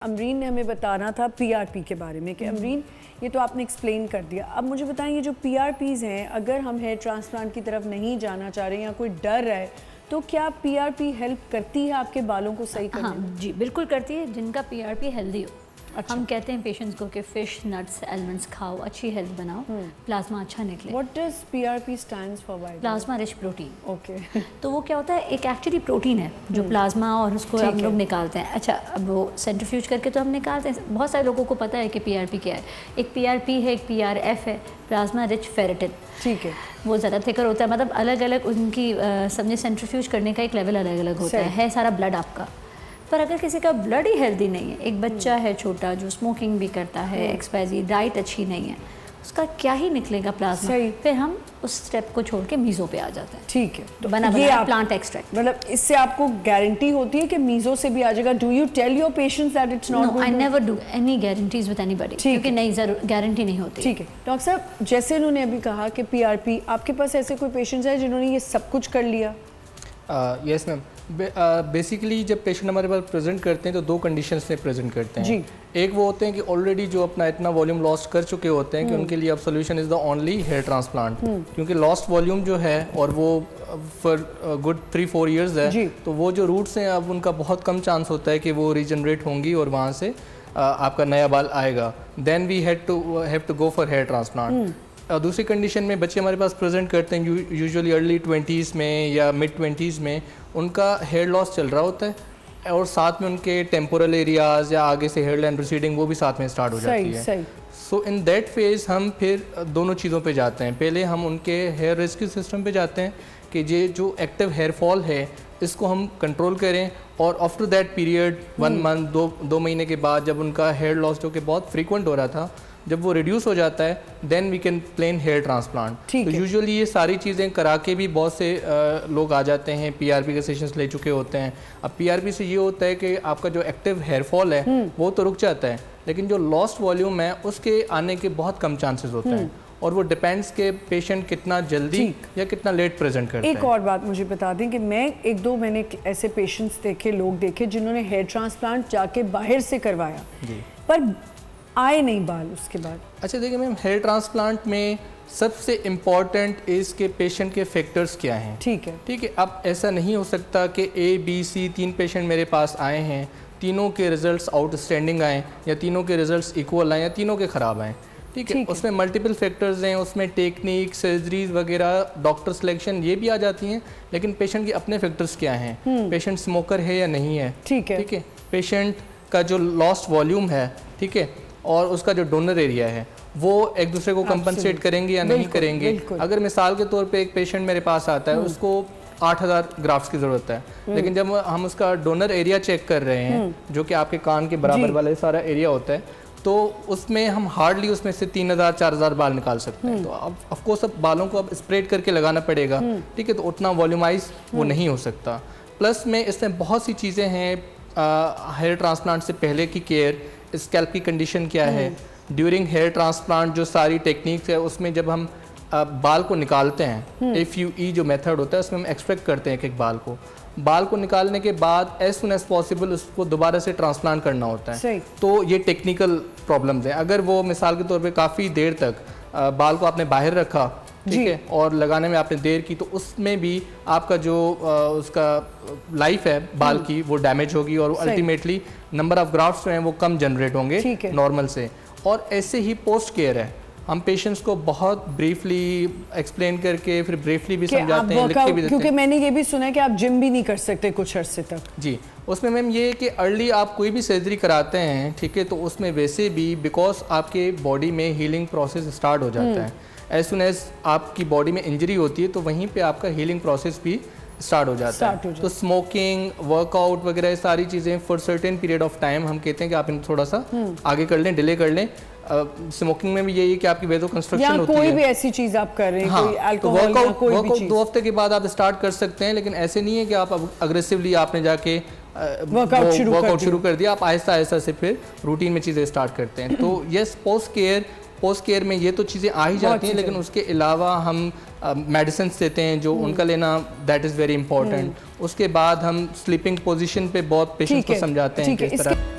अमरीन ने हमें बताना था पीआरपी के बारे में कि अमरीन ये तो आपने एक्सप्लेन कर दिया। अब मुझे बताएं ये जो पीआरपीज़ हैं, अगर हम हेयर ट्रांसप्लांट की तरफ नहीं जाना चाह रहे या कोई डर है तो क्या पीआरपी हेल्प करती है आपके बालों को सही करने में? जी बिल्कुल करती है, जिनका पीआरपी हेल्दी हो। अच्छा। हम कहते हैं पेशेंट्स को कि फिश, नट्स, एलमंड्स खाओ, अच्छी हेल्थ बनाओ, प्लाज्मा अच्छा निकले। What does PRP stands for? Plasma rich protein. Okay. तो वो क्या होता है, एक एक्चुअली प्रोटीन है जो प्लाज्मा और उसको हम लोग निकालते हैं। अच्छा, अब वो सेंट्रीफ्यूज करके तो हम निकालते हैं। बहुत सारे लोगों को पता है कि पीआरपी क्या है। एक पीआरपी है, एक पीआरएफ है, प्लाज्मा रिच फेरेटिन। ठीक है। वो ज़्यादा थिकर होता है, मतलब अलग अलग उनकी समझे सेंट्रीफ्यूज करने का एक लेवल अलग अलग होता है सारा ब्लड आपका। पर अगर किसी का ब्लड ही हेल्दी नहीं है, एक बच्चा है छोटा जो स्मोकिंग भी करता है, एक्सपायरी, डाइट अच्छी नहीं है, उसका क्या ही निकलेगा प्लाज्मा। फिर हम उस स्टेप को छोड़ के मीज़ो पे आ जाते हैं। ठीक है, तो बना प्लांट एक्सट्रैक्ट, मतलब इससे आपको गारंटी होती है कि मीज़ो से भी आ जाएगा? Do you tell your patients that it's not? No, I never do any guarantees with anybody, क्योंकि नहीं, जरूर गारंटी नहीं होती। ठीक है डॉक्टर साहब, जैसे उन्होंने अभी कहा कि पीआरपी, आपके पास ऐसे कोई पेशेंट्स हैं जिन्होंने ये सब कुछ कर लिया? यस मैम, बेसिकली जब पेशेंट हमारे पास प्रेजेंट करते हैं तो दो कंडीशंस में प्रेजेंट करते हैं जी। एक वो होते हैं कि ऑलरेडी जो अपना इतना वॉल्यूम लॉस्ट कर चुके होते हैं कि उनके लिए अब solution is the only hair transplant, क्योंकि लॉस्ट वॉल्यूम जो है और वो फॉर गुड 3-4 ईयर्स है, तो वो जो रूट्स हैं अब उनका बहुत कम चांस होता है कि वो रीजनरेट होंगी और वहाँ से आपका नया बाल आएगा। Then we have to go for hair transplant. दूसरी कंडीशन में बच्चे हमारे पास प्रेजेंट करते हैं यूजुअली अर्ली 20s में या मिड 20s में, उनका हेयर लॉस चल रहा होता है और साथ में उनके टेम्पोरल एरियाज या आगे से हेयर लाइन रिसीडिंग वो भी साथ में स्टार्ट हो जाती है। सो इन दैट फेज हम फिर दोनों चीज़ों पे जाते हैं। पहले हम उनके हेयर रेस्क्यू सिस्टम पे जाते हैं कि ये जो एक्टिव हेयर फॉल है इसको हम कंट्रोल करें, और आफ्टर दैट पीरियड 1 मंथ, दो महीने के बाद जब उनका हेयर लॉस जो कि बहुत फ्रीक्वेंट हो रहा था, जब वो रिड्यूस हो जाता है, then we can plan hair transplant. तो यूजुअली ये सारी चीज़ें करा के भी बहुत से लोग आ जाते हैं, पीआरपी के सेशंस ले चुके होते हैं। अब पीआरपी से ये होता है कि आपका जो एक्टिव हेयर फॉल है वो तो रुक जाता है, लेकिन जो लॉस्ट वॉल्यूम है उसके आने के बहुत कम चांसेस होते हैं, और वो डिपेंड्स के पेशेंट कितना जल्दी या कितना लेट प्रेजेंट करता है। एक और बात मुझे बता दें कि मैं 1-2 मैंने ऐसे पेशेंट्स देखे, लोग देखे जिन्होंने हेयर ट्रांसप्लांट जाके बाहर से करवाया पर आए नहीं बाल उसके बाद। अच्छा देखिए मैम, हेयर ट्रांसप्लांट में सबसे इम्पॉर्टेंट इसके पेशेंट के फैक्टर्स क्या हैं। ठीक है। अब ऐसा नहीं हो सकता कि A, B, C 3 पेशेंट मेरे पास आए हैं, तीनों के रिजल्ट्स आउटस्टैंडिंग आए या तीनों के रिजल्ट्स इक्वल आए या तीनों के ख़राब आए। ठीक है, उसमें मल्टीपल फैक्टर्स हैं, उसमें टेक्निक, सर्जरीज वगैरह, डॉक्टर सिलेक्शन ये भी आ जाती हैं, लेकिन पेशेंट के अपने फैक्टर्स क्या हैं, पेशेंट स्मोकर है या नहीं है, ठीक है, पेशेंट का जो लॉस्ट वॉल्यूम है, ठीक है, और उसका जो डोनर एरिया है वो एक दूसरे को कंपनसेट करेंगे या नहीं करेंगे। अगर मिसाल के तौर पे एक पेशेंट मेरे पास आता है, उसको 8000 ग्राफ्ट्स की ज़रूरत है, लेकिन जब हम उसका डोनर एरिया चेक कर रहे हैं जो कि आपके कान के बराबर वाला सारा एरिया होता है, तो उसमें हम हार्डली उसमें से 3000-4000 बाल निकाल सकते हैं। तो अब ऑफकोर्स अब बालों को अब स्प्रेड करके लगाना पड़ेगा, ठीक है, तो उतना वॉल्यूमाइज वो नहीं हो सकता। प्लस में इसमें बहुत सी चीज़ें हैं, हेयर ट्रांसप्लांट से पहले की केयर, स्कैल्प की कंडीशन क्या है, ड्यूरिंग हेयर ट्रांसप्लांट जो सारी टेक्निक्स है उसमें जब हम बाल को निकालते हैं, FUE जो मेथड होता है उसमें हम एक्सट्रैक्ट करते हैं एक बाल को निकालने के बाद एज सुन एज पॉसिबल उसको दोबारा से ट्रांसप्लांट करना होता है। तो ये टेक्निकल प्रॉब्लम्स हैं। अगर वो मिसाल के तौर पे काफ़ी देर तक बाल को आपने बाहर रखा, ठीक है, और लगाने में आपने देर की, तो उसमें भी आपका जो उसका लाइफ है बाल की वो डैमेज होगी और अल्टीमेटली नंबर ऑफ ग्राफ्ट्स जो हैं वो कम जनरेट होंगे नॉर्मल से। और ऐसे ही पोस्ट केयर है, हम पेशेंट्स को बहुत ब्रीफली एक्सप्लेन करके फिर ब्रीफली भी समझाते हैं, लिख के भी देते हैं। क्योंकि मैंने ये भी सुना है कि आप जिम भी नहीं कर सकते कुछ अर्से तक। जी, उसमें मैम ये है कि अर्ली आप कोई भी सर्जरी कराते हैं, ठीक है, तो उसमें वैसे भी बिकॉज आपके बॉडी में हीलिंग प्रोसेस स्टार्ट हो जाता है। एज सुन एज आपकी बॉडी में इंजरी होती है तो वहीं पे आपका हीलिंग प्रोसेस भी स्टार्ट हो जाता है। तो स्मोकिंग, वर्कआउट वगैरह सारी चीज़ें for certain period of time हम कहते हैं कि आप इनको थोड़ा सा आगे कर लें, डिले कर लें। स्मोकिंग में भी यही है कि आपकी वेजो कंस्ट्रक्शन होती है, कोई भी ऐसी चीज़ आप कर रहे हैं, हाँ, कोई अल्कोहल या कोई भी चीज़ 2 हफ्ते के बाद आप स्टार्ट कर सकते हैं, लेकिन ऐसे नहीं है कि आप अग्रेसिवली आपने जाके वर्कआउट शुरू कर दिया। आप आहिस्ता आहिस्ता से फिर रूटीन में चीज़ें स्टार्ट करते हैं। तो यस, पोस्ट केयर में ये तो चीज़ें आ ही जाती हैं, लेकिन उसके अलावा हम मेडिसिन देते हैं जो उनका लेना दैट इज़ वेरी इंपॉर्टेंट। उसके बाद हम स्लीपिंग पोजीशन पे बहुत पेशेंट्स को समझाते हैं कि इस तरह